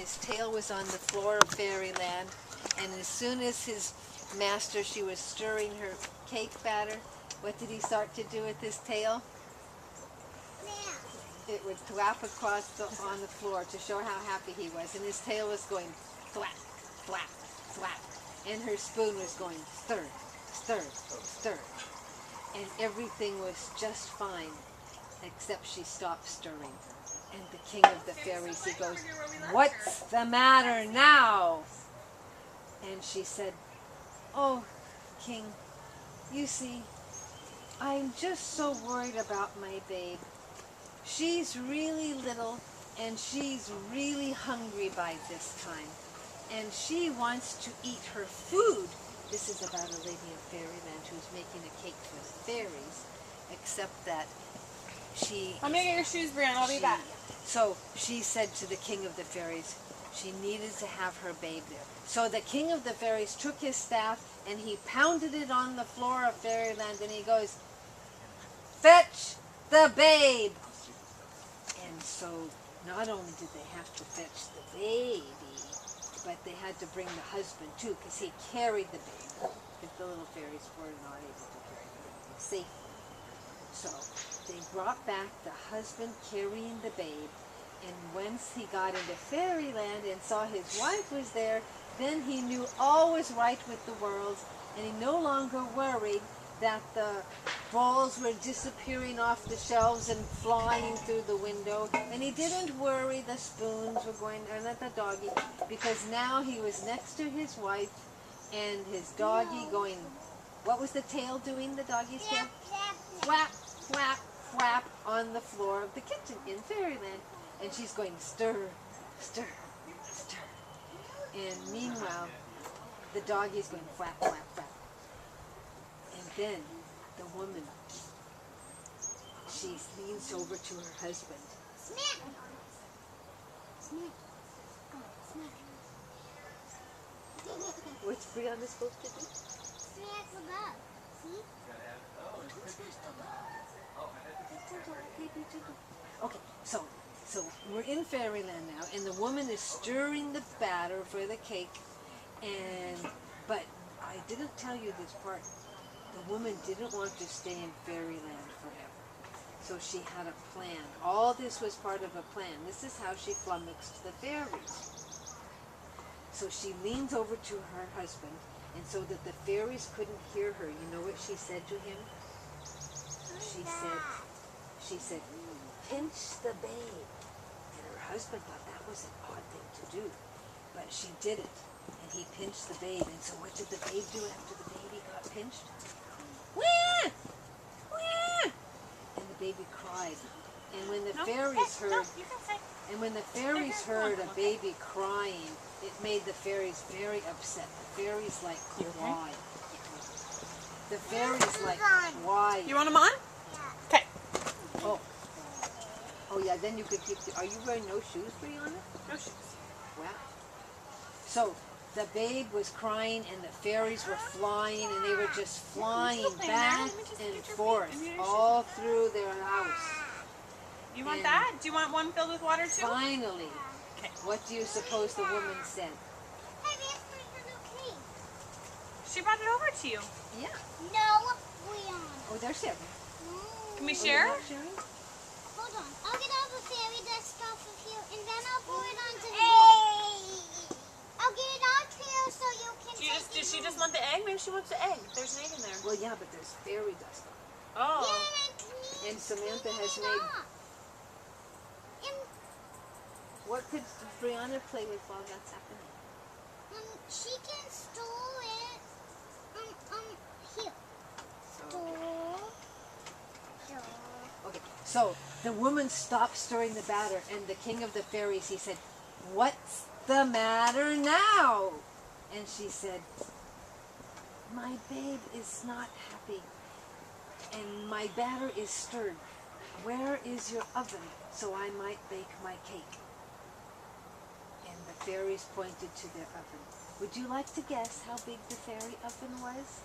his tail was on the floor of fairyland, and as soon as his master, she was stirring her cake batter, what did he start to do with his tail? It would thwap across on the floor to show how happy he was, and his tail was going thwap, thwap, thwap, and her spoon was going stir, stir, stir, and everything was just fine, except she stopped stirring. And the king of the fairies, he goes, "What's the matter now?" And she said, "Oh, king, you see, I'm just so worried about my babe. She's really little, and she's really hungry by this time, and she wants to eat her food." This is about a lady in fairyland who's making a cake for the fairies, except that I'm gonna get your shoes, Brianna. I'll be back. So she said to the king of the fairies, she needed to have her babe there. So the king of the fairies took his staff and he pounded it on the floor of fairyland, and he goes, "Fetch the babe!" And so not only did they have to fetch the baby, but they had to bring the husband too, because he carried the baby, because the little fairies were not able to carry the baby safely. So they brought back the husband carrying the babe, and once he got into fairyland and saw his wife was there, then he knew all was right with the world, and he no longer worried that the balls were disappearing off the shelves and flying through the window, and he didn't worry the spoons were going, or not the doggy, because now he was next to his wife and his doggy going, what was the tail doing, the doggy's tail? Flap, flap, flap on the floor of the kitchen in fairyland, and she's going stir, stir, stir, and meanwhile the doggy's going flap, flap, flap. And then the woman, she leans over to her husband. Smack! Smack. Oh, smack. What's Brianna supposed to do? Smack the bug. See? Okay, so we're in fairyland now, and the woman is stirring the batter for the cake, but I didn't tell you this part. The woman didn't want to stay in fairyland forever, so she had a plan. All this was part of a plan. This is how she flummoxed the fairies. So she leans over to her husband, and so that the fairies couldn't hear her, you know what she said to him? She said, "Pinch the babe." And her husband thought that was an odd thing to do, but she did it, and he pinched the babe. And so what did the babe do after the baby got pinched? Wah! Wah! And the baby cried. And when the fairies heard a baby crying, it made the fairies very upset. The fairies like cried. The fairies like cried. You want them on? Okay. Oh yeah, then you could keep are you wearing no shoes, Brianna? No shoes. Wow. So the babe was crying and the fairies were flying, and they were just flying back and forth all through their house. You want that? Do you want one filled with water too? Finally, Okay. what do you suppose the woman said? Hey, that's for your new cake. She brought it over to you. Yeah. No, Leon. Oh, they're sharing. Can we Oh, share? you're not sharing? Hold on. I'll get all the fairy dust off of you, and then I'll pour it onto the bowl. I'll get it all clear so you can take it. Does she just want the egg? Maybe she wants the egg. There's an egg in there. Well, yeah, but there's fairy dust on it. Oh. Yeah, And Samantha has clean it made. off. And What could Brianna play with while that's happening? she can store it. Here. Okay. Store. Okay, so the woman stopped stirring the batter, and the king of the fairies, he said, "What's the matter now?" And she said, "My babe is not happy, and my batter is stirred. Where is your oven so I might bake my cake?" And the fairies pointed to their oven. Would you like to guess how big the fairy oven was?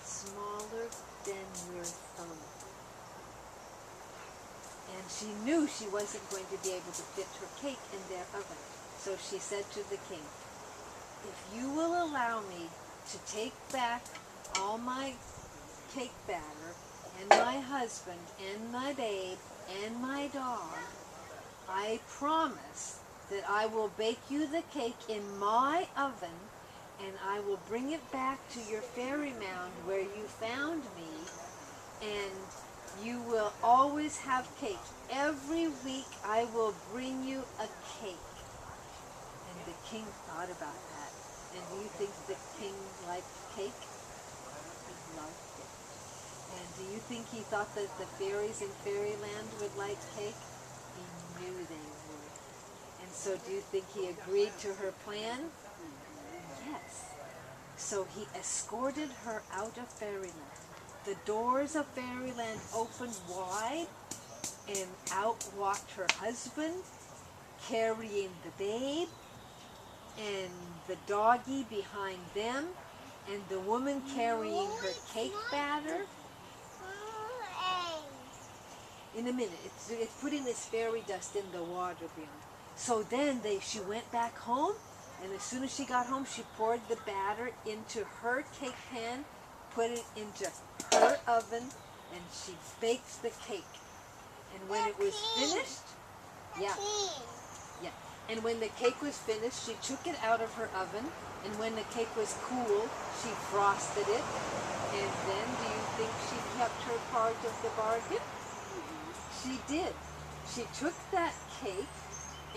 Smaller than your thumb. And she knew she wasn't going to be able to fit her cake in their oven. so she said to the king, if you will allow me to take back all my cake batter and my husband and my babe and my dog, I promise that I will bake you the cake in my oven, and I will bring it back to your fairy mound where you found me, and you will always have cake. Every week I will bring you a cake. And the king thought about that. And do you think the king liked cake? He loved it. And do you think he thought that the fairies in fairyland would like cake? He knew they would. And so do you think he agreed to her plan? Yes. So he escorted her out of fairyland. The doors of fairyland opened wide, and out walked her husband, carrying the babe, and the doggie behind them, and the woman carrying her cake batter. In a minute, it's putting this fairy dust in the water, Brianna. So then she went back home, and as soon as she got home, she poured the batter into her cake pan, put it into her oven, and she baked the cake. And when it was finished, and when the cake was finished, she took it out of her oven, and when the cake was cool, she frosted it. And then, do you think she kept her part of the bargain? She did. She took that cake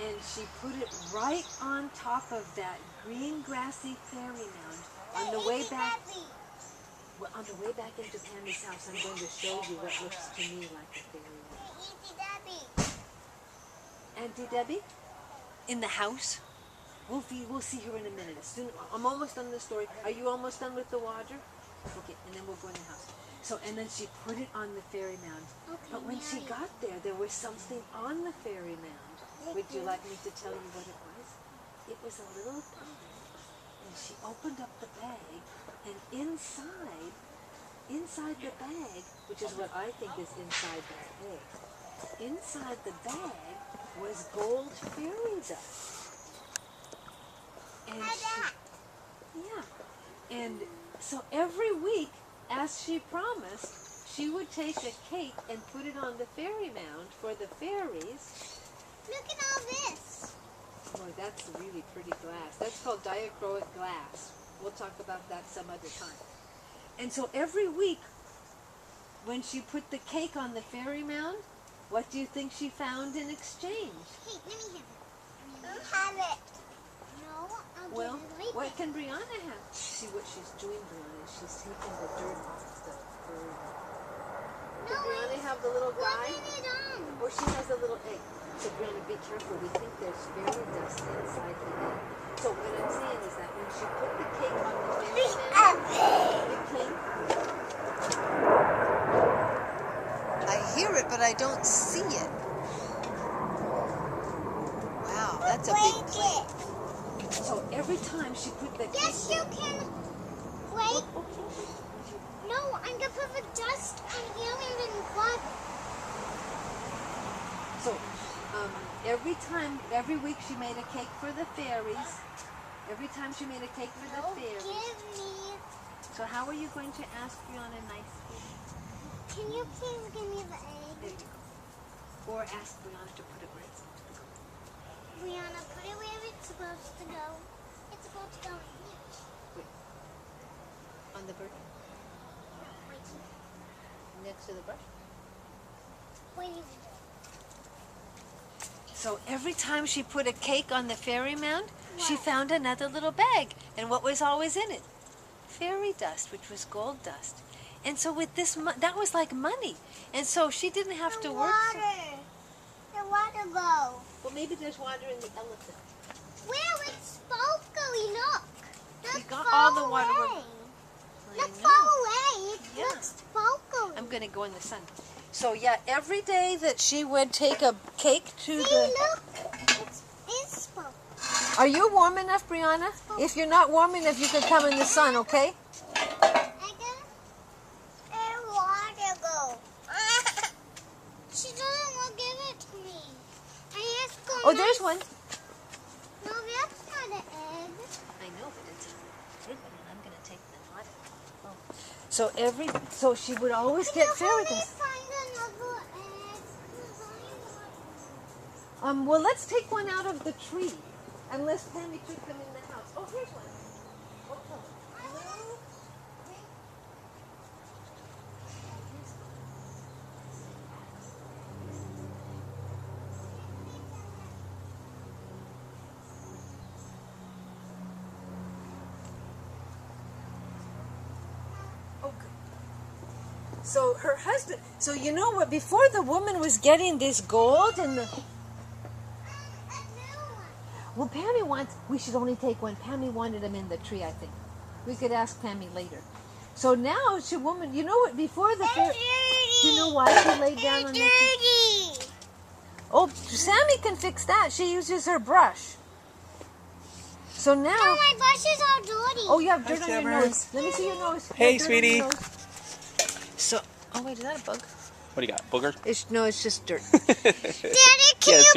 and she put it right on top of that green grassy fairy mound. On the way back, into Pammy's house, I'm going to show you what looks to me like a fairy mound. Auntie Debbie, in the house. We'll see her in a minute. I'm almost done the story. Are you almost done with the water? Okay, and then we'll go in the house. So, and then she put it on the fairy mound. Okay, but when she got there was something on the fairy mound. Would you like me to tell you what it was? It was a little bag. And she opened up the bag, and inside the bag, which is what I think is inside the bag, inside the bag was gold fairy dust. And and so every week, as she promised, she would take a cake and put it on the fairy mound for the fairies. Look at all this. Boy, that's really pretty glass. That's called diachroic glass. We'll talk about that some other time. And so every week, when she put the cake on the fairy mound, what do you think she found in exchange? Hey, let me have it. Have it. No, I'll Well, get it right what can Brianna have? See what she's doing, Brianna. She's taking the dirt off the fairy mound. Can Brianna have the little guy? Put it on. Or she has a little egg. So Brianna, be careful. We think there's fairy dust inside the egg. So what I'm saying is that when she put the cake on the fairy mound, I hear it, but I don't see it. Wow, that's a big plate. So every time she put the cake... Yes, you can. Wait. No, I'm going to put the dust on here and then what? So, every week she made a cake for the fairies. Every time she made a cake for the fairies. Give me. So how are you going to ask Brianna nicely? Can you please give me the egg? There you go. Or ask Brianna to put it where it's supposed to go. Brianna, put it where it's supposed to go. It's supposed to go here. Wait. On the bird? Wait. Next to the brush? Wait. So every time she put a cake on the fairy mound, she found another little bag. And what was always in it? Fairy dust, which was gold dust. And so with this, that was like money. And so she didn't have to work. The water go. Well, maybe there's water in the elephant. Where it's sparkly, look. We Look got far all the water. away. I Look know. far away. It Yeah. looks sparkly. I'm going to go in the sun. So yeah, every day that she would take a cake to See, the... look. It's sparkly. Are you warm enough, Brianna? If you're not warm enough, you can come in the sun, okay? Water go. She doesn't want to give it to me. I asked her. Oh, there's one. No, an egg. I know, but it's a ribbon, and I'm going to take the knot out. So she would always get fairy dust. Find another egg. Well, let's take one out of the tree, unless Tammy took them in the house. Oh, here's one. What color? Blue, pink. Oh, good. So her husband. So you know what? Before the woman was getting this gold and the. Well, Pammy wants. We should only take one. Pammy wanted them in the tree. I think we could ask Pammy later. So now she woman. You know what? Before the fair. Do you know why she laid down on the tree? Oh, Sammy can fix that. She uses her brush. So now. Oh, my brush is all dirty. Oh, you have dirt Hi, on your Severus. nose. Let me see your nose. Hey, You have dirt on your sweetie. nose. So. Oh wait, is that a bug? What do you got? Booger? No, it's just dirt. Daddy, can Yes, you